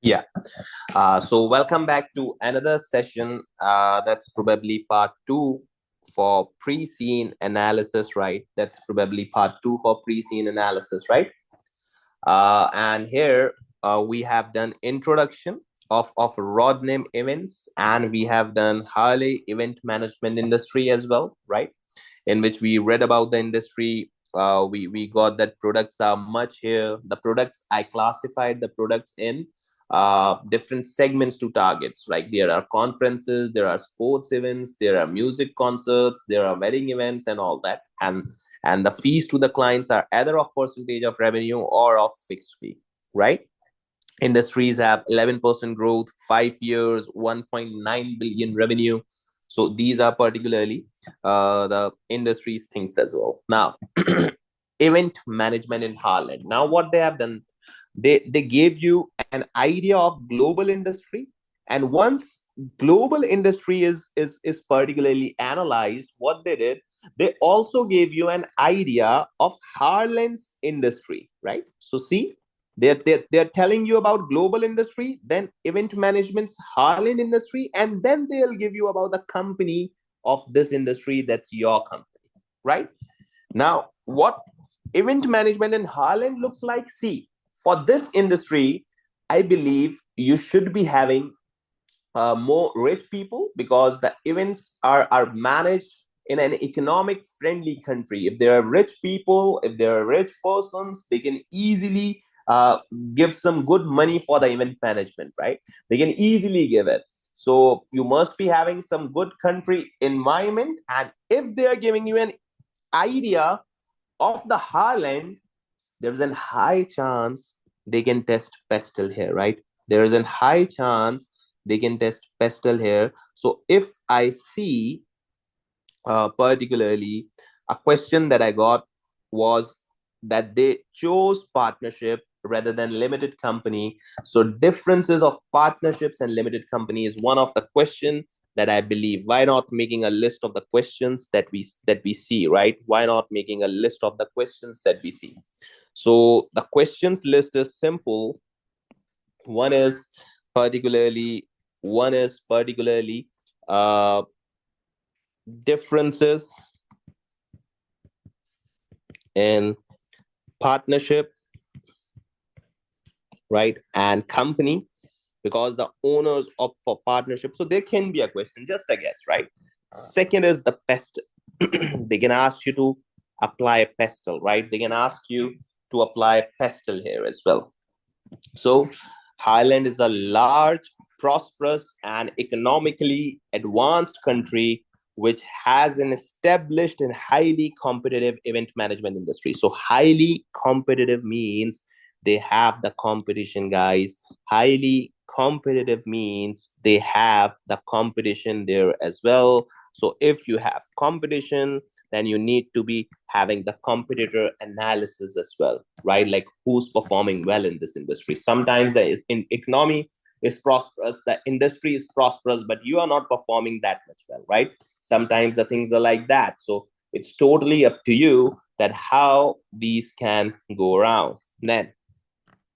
Yeah. So welcome back to another session. That's probably part two for pre-scene analysis, right? That's probably part two for pre-scene analysis, right? And here we have done introduction of rod name events, and we have done Harley event management industry as well, right? In which we read about the industry. We got that products are much here. The products, I classified the products in different segments to targets. Like there are conferences, there are sports events, there are music concerts, there are wedding events, and all that. And the fees to the clients are either of percentage of revenue or of fixed fee, right? Industries have 11% growth, 5 years, 1.9 billion revenue. So these are particularly the industries things as well. Now, event management in Harland. Now, what they have done, they gave you an idea of global industry, and once global industry is particularly analyzed, what they did, they also gave you an idea of Harland's industry, right? So see, they're telling you about global industry, then event management's Harlan industry, and then they'll give you about the company of this industry, that's your company, right? Now, what event management in Harlan looks like, see, for this industry, I believe you should be having more rich people, because the events are managed in an economic friendly country. If there are rich people, if there are rich persons, they can easily give some good money for the event management, right? They can easily give it. So you must be having some good country environment, and if they are giving you an idea of the Highland, there's a high chance they can test pestle here, right? There is a high chance they can test pestle here. So if I see particularly a question that I got was that they chose partnership rather than limited company. So differences of partnerships and limited company is one of the question that I believe. Why not making a list of the questions that we see, right? Why not making a list of the questions that we see? So the questions list is simple. One is particularly one is particularly uh, differences in partnership, right, and company, because the owners opt for partnership. So there can be a question, just a guess, right? Second is the pestle. They can ask you to apply a pestle, right? They can ask you to apply a pestle here as well. So Highland is a large, prosperous, and economically advanced country which has an established and highly competitive event management industry. So highly competitive means they have the competition, guys. Highly competitive means they have the competition there as well. So if you have competition, then you need to be having the competitor analysis as well, right? Like who's performing well in this industry. Sometimes the in economy is prosperous, the industry is prosperous, but you are not performing that much well, right? Sometimes the things are like that. So it's totally up to you that how these can go around. Then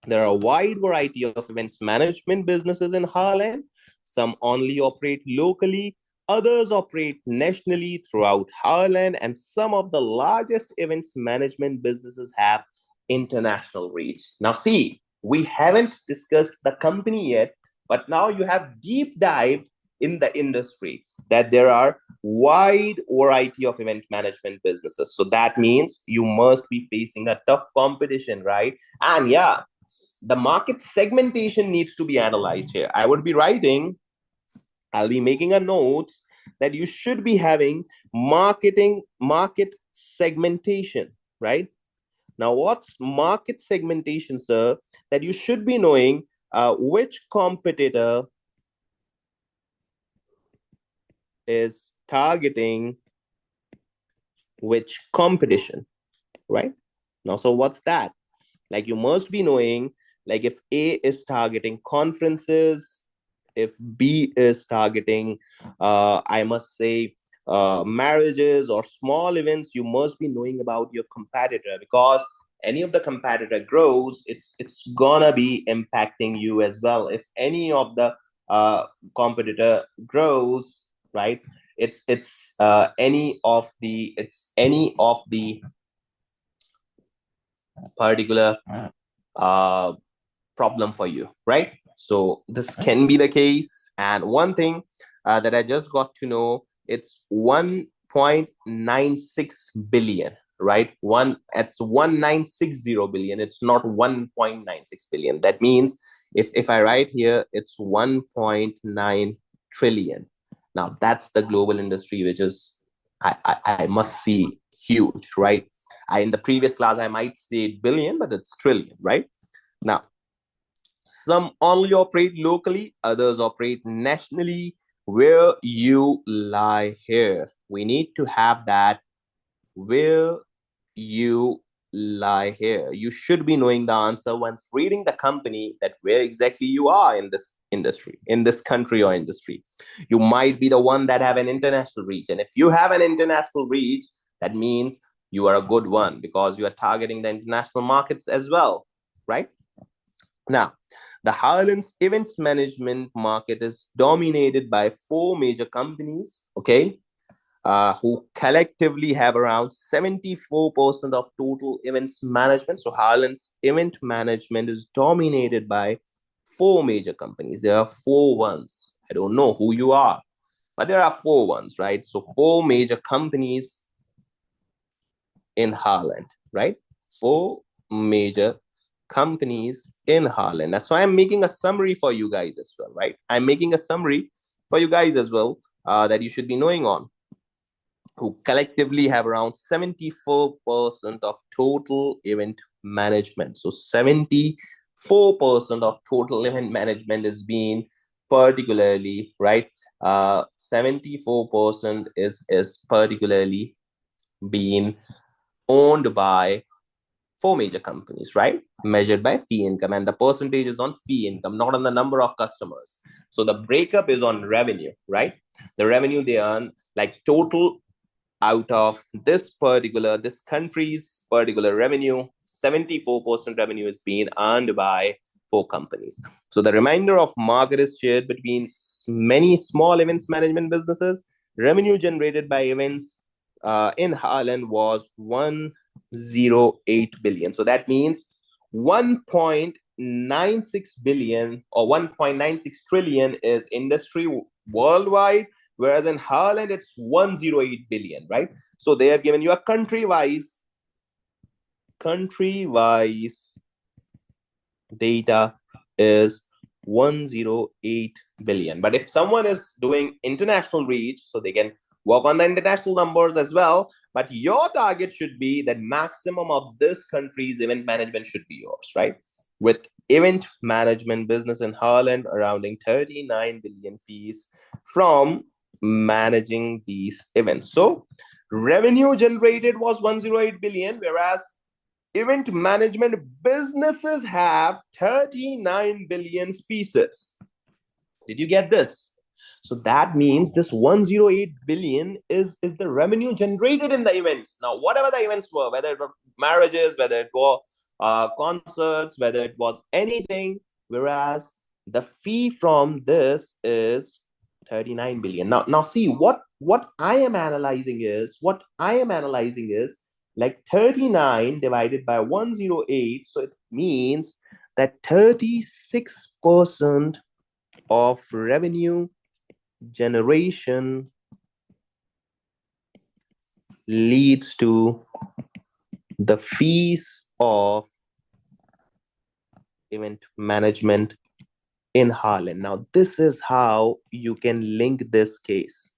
there are a wide variety of events management businesses in Harlem. Some only operate locally, others operate nationally throughout Harlem, and some of the largest events management businesses have international reach. Now, see, we haven't discussed the company yet, but now you have deep dived in the industry that there are wide variety of event management businesses. So that means you must be facing a tough competition, right? And yeah, the market segmentation needs to be analyzed here. I would be writing, I'll be making a note that you should be having market segmentation, right? Now, what's market segmentation, sir? That you should be knowing which competitor is targeting which competition, right? Now, so what's that? Like you must be knowing, like if A is targeting conferences, if B is targeting, I must say, marriages or small events, you must be knowing about your competitor, because any of the competitor grows, it's gonna be impacting you as well. If any of the competitor grows, right? It's any of the particular uh problem for you, right? So this can be the case. And one thing that I just got to know, it's 1.96 billion, right? It's 1960 billion. It's not 1.96 billion. That means if I write here, it's 1.9 trillion. Now that's the global industry, which is I must see huge, right? In the previous class I might say billion, but it's trillion, right? Now some only operate locally, others operate nationally. Where you lie here? We need to have that. Where you lie here? You should be knowing the answer once reading the company, that where exactly you are in this industry, in this country or industry. You might be the one that have an international reach. And if you have an international reach, that means you are a good one because you are targeting the international markets as well, right? Now, the Highlands events management market is dominated by four major companies, okay, who collectively have around 74% of total events management. So Highlands event management is dominated by four major companies. There are four ones. I don't know who you are, but there are four ones, right? So four major companies in Holland, right? Four major companies in Holland. That's why I'm making a summary for you guys as well, right? I'm making a summary for you guys as well that you should be knowing on, who collectively have around 74% of total event management. So 74% of total event management is being particularly, right? 74% is particularly being owned by four major companies, right? Measured by fee income. And the percentage is on fee income, not on the number of customers. So the breakup is on revenue, right? The revenue they earn, like total out of this country's particular revenue, 74% revenue is being earned by four companies. So the remainder of market is shared between many small events management businesses. Revenue generated by events in Holland was 108 billion. So that means 1.96 billion or 1.96 trillion is industry worldwide, whereas in Holland it's 108 billion, right? So they have given you a country-wise data is 108 billion. But if someone is doing international reach, so they can work on the international numbers as well. But your target should be that maximum of this country's event management should be yours, right? With event management business in Holland surrounding 39 billion fees from managing these events. So revenue generated was 108 billion, whereas event management businesses have 39 billion fees. Did you get this? So that means this 108 billion is the revenue generated in the events. Now, whatever the events were, whether it were marriages, whether it were concerts, whether it was anything, whereas the fee from this is 39 billion. Now see what I am analyzing is like 39 divided by 108. So it means that 36% of revenue generation leads to the fees of event management in Holland. Now, this is how you can link this case.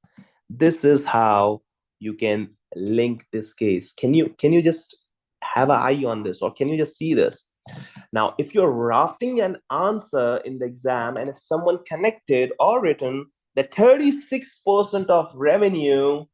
This is how you can link this case. Can you just have an eye on this, or can you just see this? Now, if you're drafting an answer in the exam, and if someone connected or written that 36% of revenue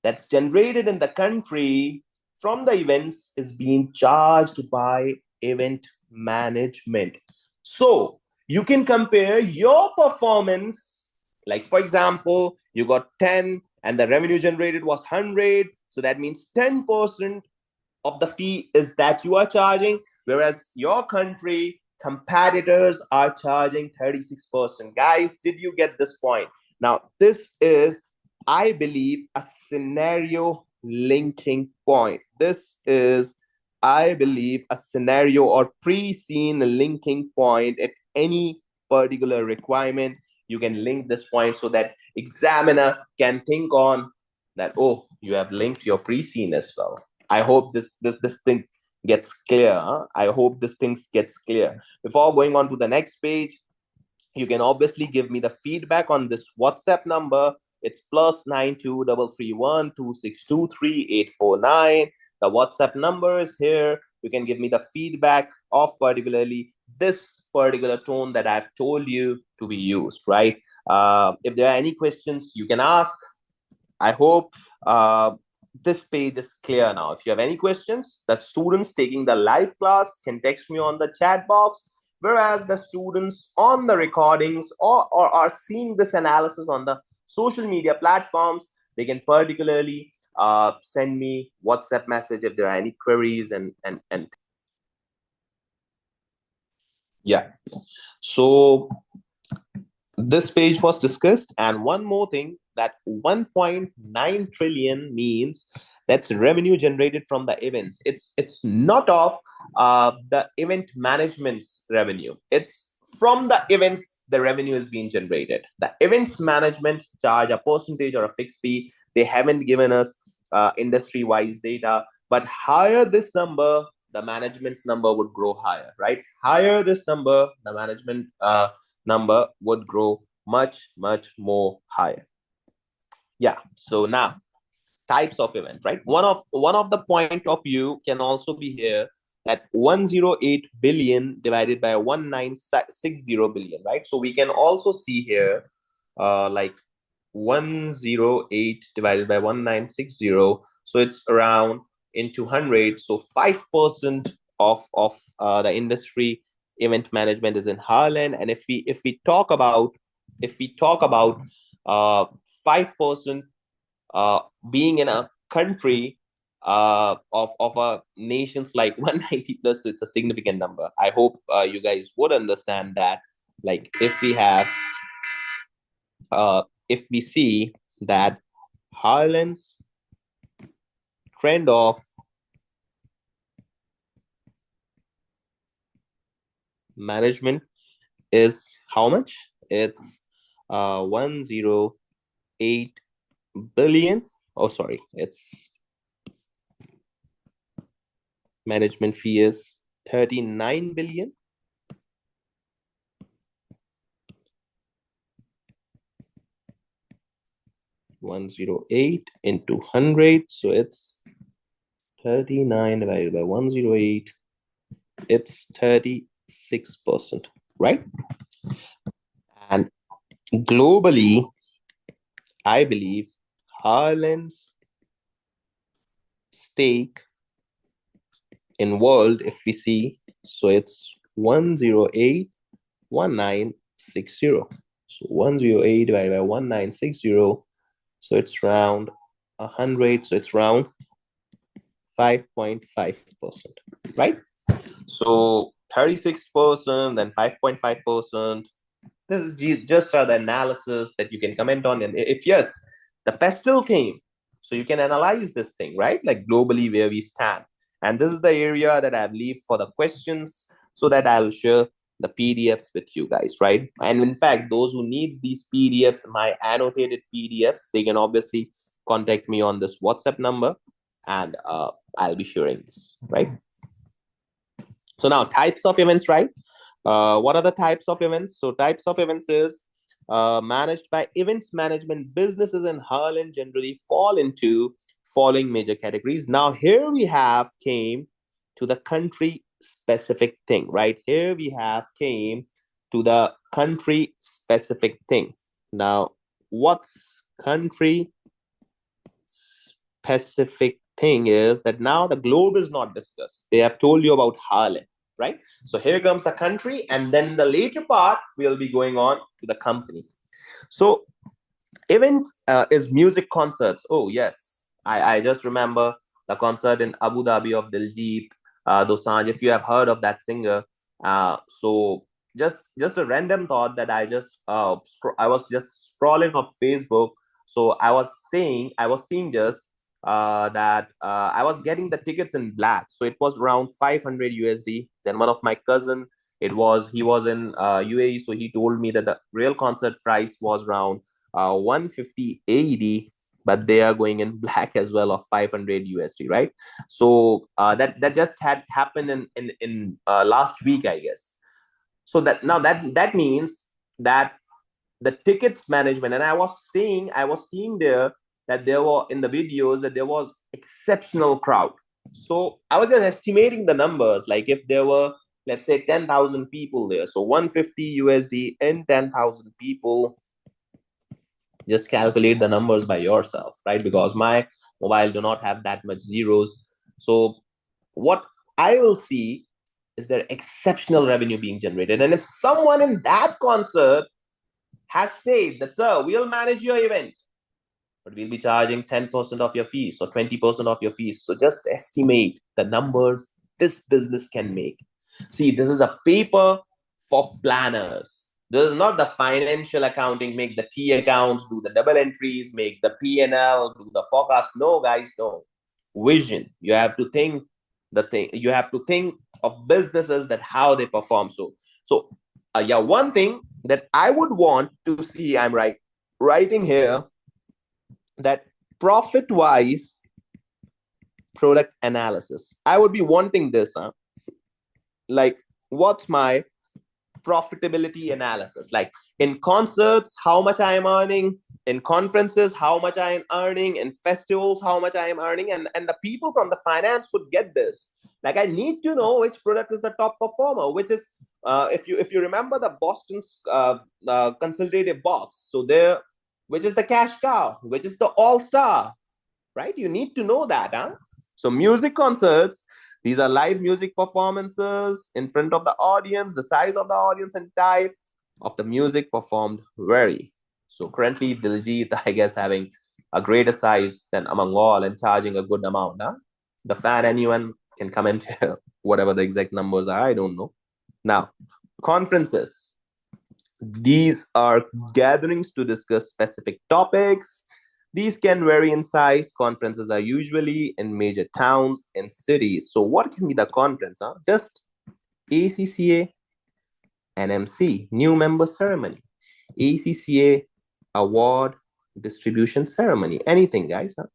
that's generated in the country from the events is being charged by event management. So you can compare your performance, like for example, you got 10 and the revenue generated was 100. So that means 10% of the fee is that you are charging, whereas your country competitors are charging 36%. Guys, did you get this point? Now, this is, I believe, a scenario linking point. This is, I believe, a scenario or pre-seen linking point at any particular requirement. You can link this point so that examiner can think on that, oh, you have linked your pre-seen as well. I hope this thing gets clear. Huh? I hope this thing gets clear. Before going on to the next page, you can obviously give me the feedback on this WhatsApp number. It's +923312623849. The WhatsApp number is here. You can give me the feedback of particularly this particular tone that I've told you to be used, right? If there are any questions, you can ask. I hope this page is clear now. If you have any questions, the students taking the live class can text me on the chat box, whereas the students on the recordings or are seeing this analysis on the social media platforms, they can particularly send me WhatsApp message if there are any queries and yeah. So this page was discussed, and one more thing, that 1.9 trillion means that's revenue generated from the events. It's not of the event management's revenue. It's from the events the revenue is being generated. The events management charge a percentage or a fixed fee. They haven't given us industry wise data, but higher this number, the management's number would grow higher, right? Higher this number, the management number would grow much more higher. Yeah. So now, types of event, right? One of the point of view can also be here, that 108 billion divided by 1960 billion, right? So we can also see here like 108 divided by 1960, so it's around into 100. So 5% of the industry event management is in Harlan. And if we talk about 5% being in a country of a nations like 190 plus, so it's a significant number. I hope you guys would understand that. Like if we see that Harlan's trend of management is how much? It's 108 billion. Oh, sorry, it's management fee is 39 billion. $108 into 100, so it's 39 divided by 108. It's 36%, right? And globally, I believe Harlan's stake in world, if we see, so it's 1081960. So 108 divided by 1960, so it's round 100, so it's round 5.5%, right? So 36%, then 5.5%. This is just the analysis that you can comment on. And if yes, the pestle came, so you can analyze this thing, right? Like globally where we stand. And this is the area that I've left for the questions, so that I'll share the PDFs with you guys, right? And in fact, those who needs these PDFs, my annotated PDFs, they can obviously contact me on this WhatsApp number, and I'll be sharing this, right? So now types of events, right? What are the types of events? So types of events is managed by events management businesses in Harlan generally fall into following major categories. Now here we have came to the country specific thing, right? Here we have came to the country specific thing. Now what's country specific thing is that now the globe is not discussed. They have told you about Harlan, right? So here comes the country, and then in the later part, we'll be going on to the company. So event is music concerts. Oh, yes. I just remember the concert in Abu Dhabi of Diljit Dosanjh, if you have heard of that singer. So just a random thought that I was just scrolling of Facebook. So I was seeing just that I was getting the tickets in black. So it was around 500 USD. Then one of my cousin, he was in UAE, so he told me that the real concert price was around 150 AED, but they are going in black as well of 500 USD, right? So that just had happened in last week, I guess. So that means that the tickets management, and I was seeing there that there were in the videos that there was exceptional crowd. So I was just estimating the numbers, like if there were, let's say, 10,000 people there, so 150 USD and 10,000 people, just calculate the numbers by yourself, right? Because my mobile do not have that much zeros. So what I will see is there exceptional revenue being generated. And if someone in that concert has said that, sir, we'll manage your event, but we'll be charging 10% of your fees or 20% of your fees. So just estimate the numbers this business can make. See, this is a paper for planners. This is not the financial accounting, make the T accounts, do the double entries, make the P&L, do the forecast. No, guys, no. Vision. You have to think you have to think of businesses that how they perform. So one thing that I would want to see, I'm writing here that profit wise product analysis. I would be wanting this, like what's my profitability analysis, like in concerts how much I am earning, in conferences how much I am earning, in festivals how much I am earning, and the people from the finance would get this. Like I need to know which product is the top performer, which is if you remember the Boston's consultative box, so there, which is the cash cow, which is the all star, right? You need to know that, huh? So music concerts, these are live music performances in front of the audience, the size of the audience and type of the music performed vary. So currently Diljit, I guess, having a greater size than among all and charging a good amount, huh? The fan, anyone can comment here, whatever the exact numbers are, I don't know. Now, conferences. These are gatherings to discuss specific topics. These can vary in size. Conferences are usually in major towns and cities. So, what can be the conference? Huh? Just ACCA NMC, new member ceremony, ACCA award distribution ceremony, anything, guys. Huh?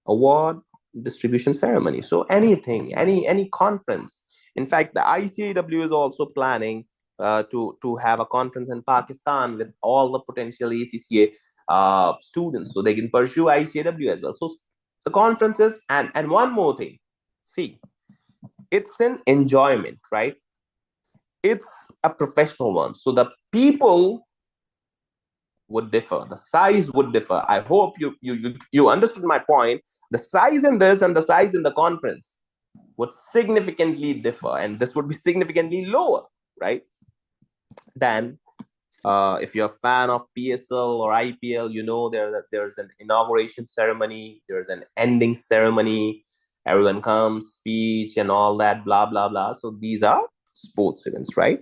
Award distribution ceremony. So anything, any conference. In fact, the ICAW is also planning to have a conference in Pakistan with all the potential ACCA students, so they can pursue ICAW as well. So the conferences, and one more thing. See, it's an enjoyment, right? It's a professional one. So the people would differ, the size would differ. I hope you understood my point. The size in this and the size in the conference would significantly differ, and this would be significantly lower, right? Than if you're a fan of PSL or IPL, you know there's an inauguration ceremony, there's an ending ceremony, everyone comes, speech and all that, blah blah blah. So these are sports events, right?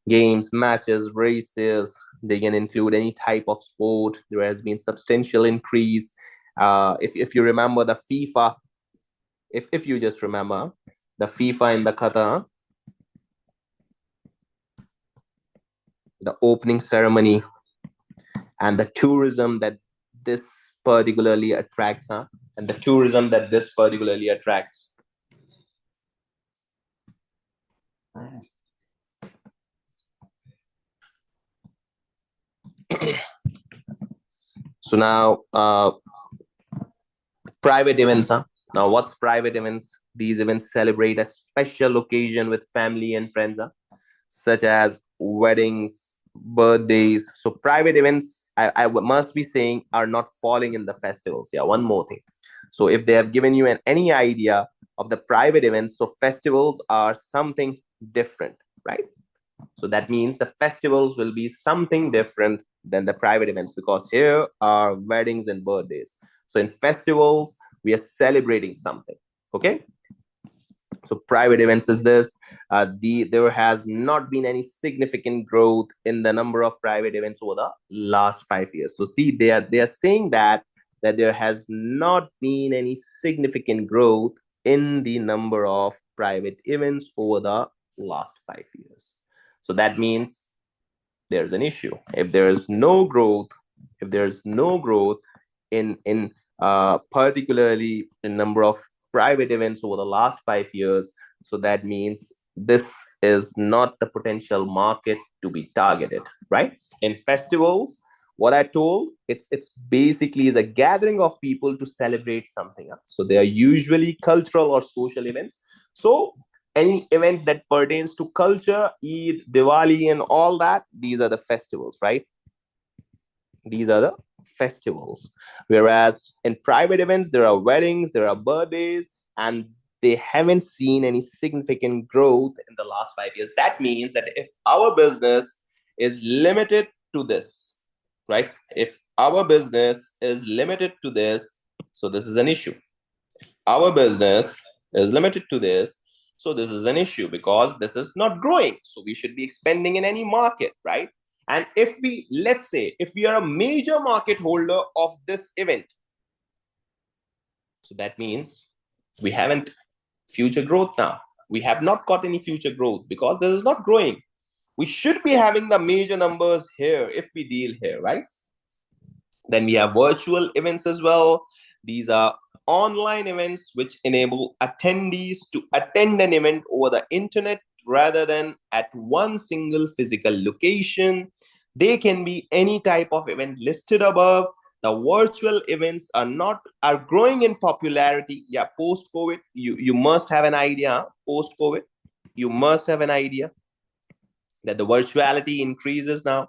Games, matches, races, they can include any type of sport. There has been substantial increase. If you remember the FIFA, if you just remember the FIFA in the Qatar, the opening ceremony, and the tourism that this particularly attracts, huh? And the tourism that this particularly attracts. So now, private events, huh? Now, what's private events? These events celebrate a special occasion with family and friends, huh? Such as weddings, birthdays. So private events, I must be saying, are not falling in the festivals. Yeah, one more thing. So if they have given you any idea of the private events, so festivals are something different, right? So that means the festivals will be something different than the private events, because here are weddings and birthdays. So in festivals, we are celebrating something. Okay. So private events is this. There has not been any significant growth in the number of private events over the last 5 years. So see, they are saying that there has not been any significant growth in the number of private events over the last 5 years. So that means there's an issue. If there is no growth, if there's no growth in particularly in number of private events over the last 5 years, so that means this is not the potential market to be targeted, right? In festivals, what I told, it's basically is a gathering of people to celebrate something. So they are usually cultural or social events. So any event that pertains to culture, Eid, Diwali, and all that, these are the festivals, right? These are the festivals. Whereas in private events, there are weddings, there are birthdays, and they haven't seen any significant growth in the last 5 years. That means that if our business is limited to this, right? If our business is limited to this, so this is an issue. Our business is limited to this, so this is an issue because this is not growing. So we should be expanding in any market, right? And if we, let's say, if we are a major market holder of this event, so that means we haven't future growth now. We have not got any future growth because this is not growing. We should be having the major numbers here if we deal here, right? Then we have virtual events as well. These are online events which enable attendees to attend an event over the internet rather than at one single physical location. They can be any type of event listed above. The virtual events are growing in popularity. Yeah, post COVID, you must have an idea. Post COVID, you must have an idea that the virtuality increases now,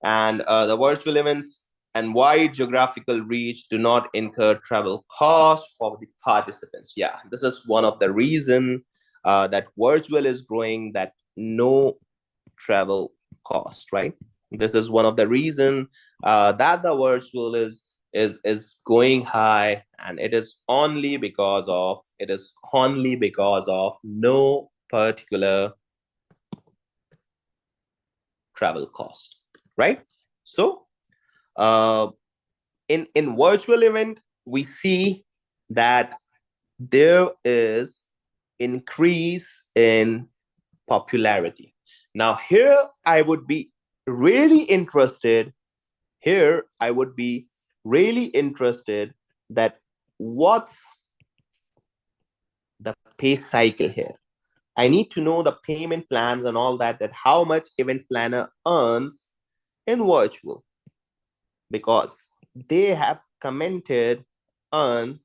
and the virtual events and wide geographical reach do not incur travel costs for the participants. Yeah, this is one of the reason that virtual is growing, that no travel cost, right? This is one of the reason that the virtual is going high, and it is only because of no particular travel cost, right? So in virtual event, we see that there is increase in popularity. Now here I would be really interested. Here I would be really interested that what's the pay cycle here. I need to know the payment plans and all that, that how much event planner earns in virtual, because they have commented earn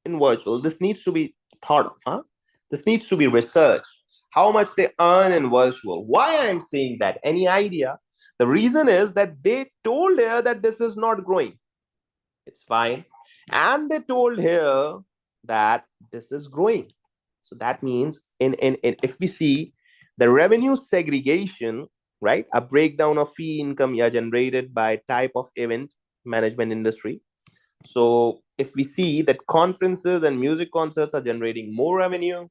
in virtual. This needs to be thought of, huh? This needs to be researched. How much they earn in virtual. Why I'm saying that? Any idea? The reason is that they told here that this is not growing. It's fine. And they told here that this is growing. So that means in if we see the revenue segregation, right? A breakdown of fee income generated by type of event management industry. So if we see that conferences and music concerts are generating more revenue,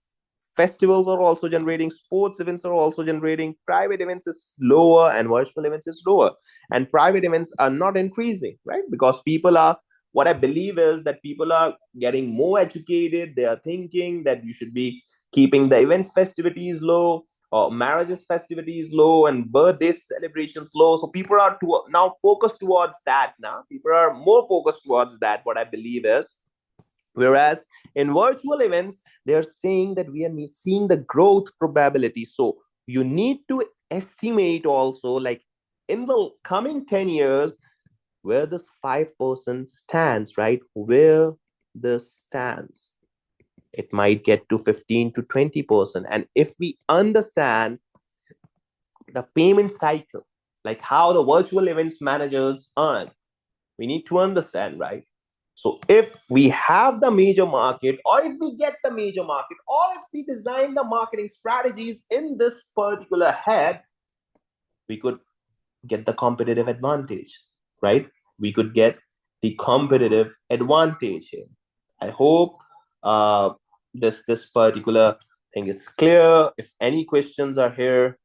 festivals are also generating, sports events are also generating, private events is lower and virtual events is lower. And private events are not increasing, right? Because people are, what I believe is that people are getting more educated. They are thinking that you should be keeping the events festivities low, or marriages festivities low, and birthday celebrations low. So people are now focused towards that. Now people are more focused towards that, what I believe is. Whereas in virtual events, they're saying that we are seeing the growth probability. So you need to estimate also, like in the coming 10 years, where this 5% stands, right? Where this stands. It might get to 15 to 20%. And if we understand the payment cycle, like how the virtual events managers earn, we need to understand, right? So if we have the major market, or if we get the major market, or if we design the marketing strategies in this particular head, we could get the competitive advantage, right? We could get the competitive advantage here. I hope this particular thing is clear. If any questions are here,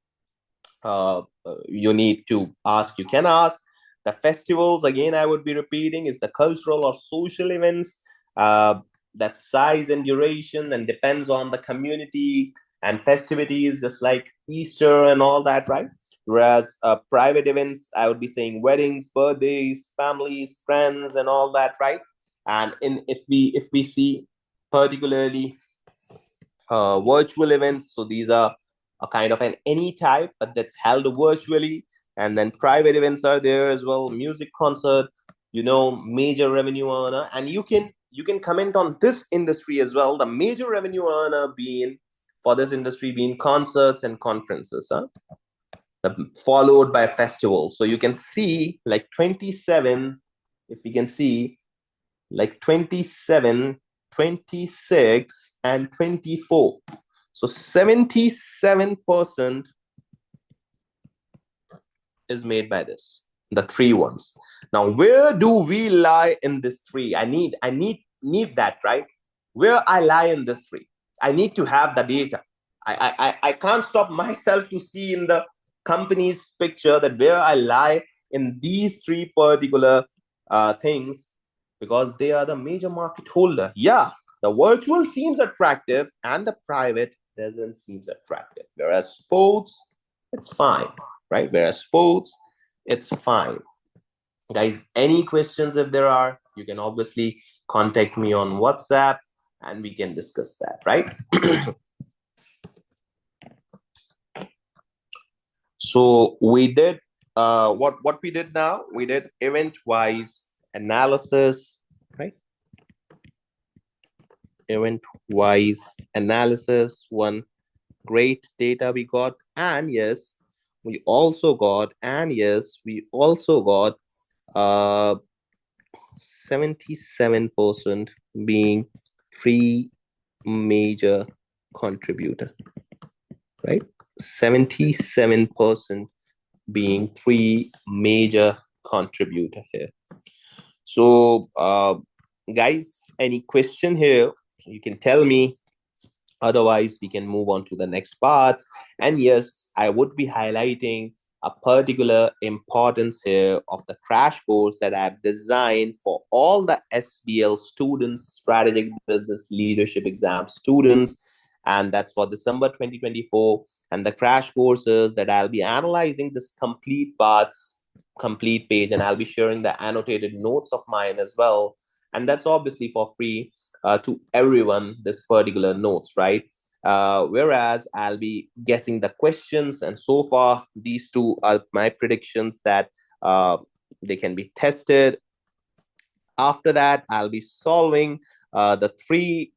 you need to ask, you can ask. The festivals, again, I would be repeating, is the cultural or social events uh, that size and duration and depends on the community and festivities, just like Easter and all that, right? Whereas private events, I would be saying weddings, birthdays, families, friends, and all that, right? And in if we see particularly virtual events. So these are a kind of an any type, but that's held virtually. And then private events are there as well, music concert, major revenue earner. And you can comment on this industry as well. The major revenue earner being for this industry being concerts and conferences, huh? Followed by festivals. So you can see like 27, if we can see like 27, 26, and 24. So 77% is made by this, the three ones. Now, where do we lie in this three? I need that, right? Where I lie in this three. I need to have the data. I can't stop myself to see in the company's picture that where I lie in these three particular things, because they are the major market holder. Yeah, the virtual seems attractive and the private doesn't seem attractive. Whereas sports, it's fine, right? Whereas sports, it's fine. Guys, any questions if there are, you can obviously contact me on WhatsApp and we can discuss that, right? So we did what we did now, we did event-wise analysis, right? Event-wise analysis, one great data we got. And yes, we also got, uh 77% being three major contributor, right? 77% being three major contributor here. So guys, any question here, you can tell me. Otherwise, we can move on to the next part. And yes, I would be highlighting a particular importance here of the crash course that I've designed for all the SBL students, strategic business leadership exam students. And that's for December 2024. And the crash courses that I'll be analyzing this complete parts, complete page, and I'll be sharing the annotated notes of mine as well. And that's obviously for free to everyone, this particular notes, right? Whereas I'll be guessing the questions, and so far these two are my predictions that they can be tested. After that, I'll be solving the three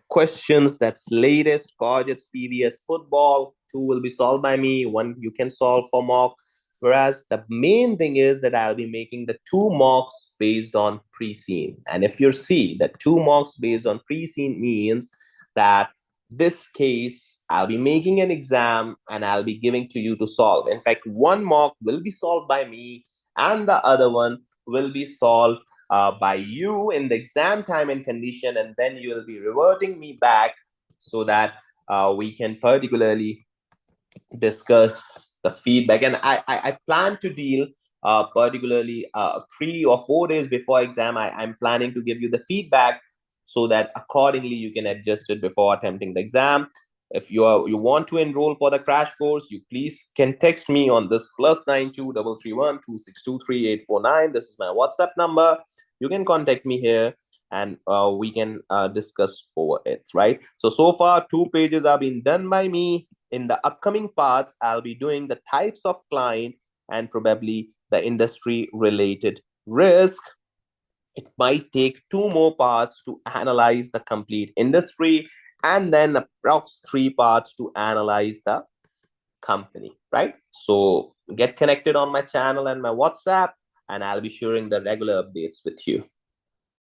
questions that's latest, Corget's PBS football. Two will be solved by me, one you can solve for mock. Whereas the main thing is that I'll be making the two mocks based on pre-scene. And if you see that two mocks based on pre-scene means that this case, I'll be making an exam and I'll be giving to you to solve. In fact, one mock will be solved by me and the other one will be solved by you in the exam time and condition, and then you will be reverting me back so that we can particularly discuss the feedback. And I plan to deal particularly 3 or 4 days before exam. I'm planning to give you the feedback so that accordingly you can adjust it before attempting the exam. If you want to enroll for the crash course, you please can text me on this +92 331 2623849. This is my WhatsApp number. You can contact me here and we can discuss over it, right? So far 2 pages are being done by me. In the upcoming parts, I'll be doing the types of client and probably the industry related risk. It might take 2 more parts to analyze the complete industry, and then approx 3 parts to analyze the company, right? So get connected on my channel and my WhatsApp, and I'll be sharing the regular updates with you.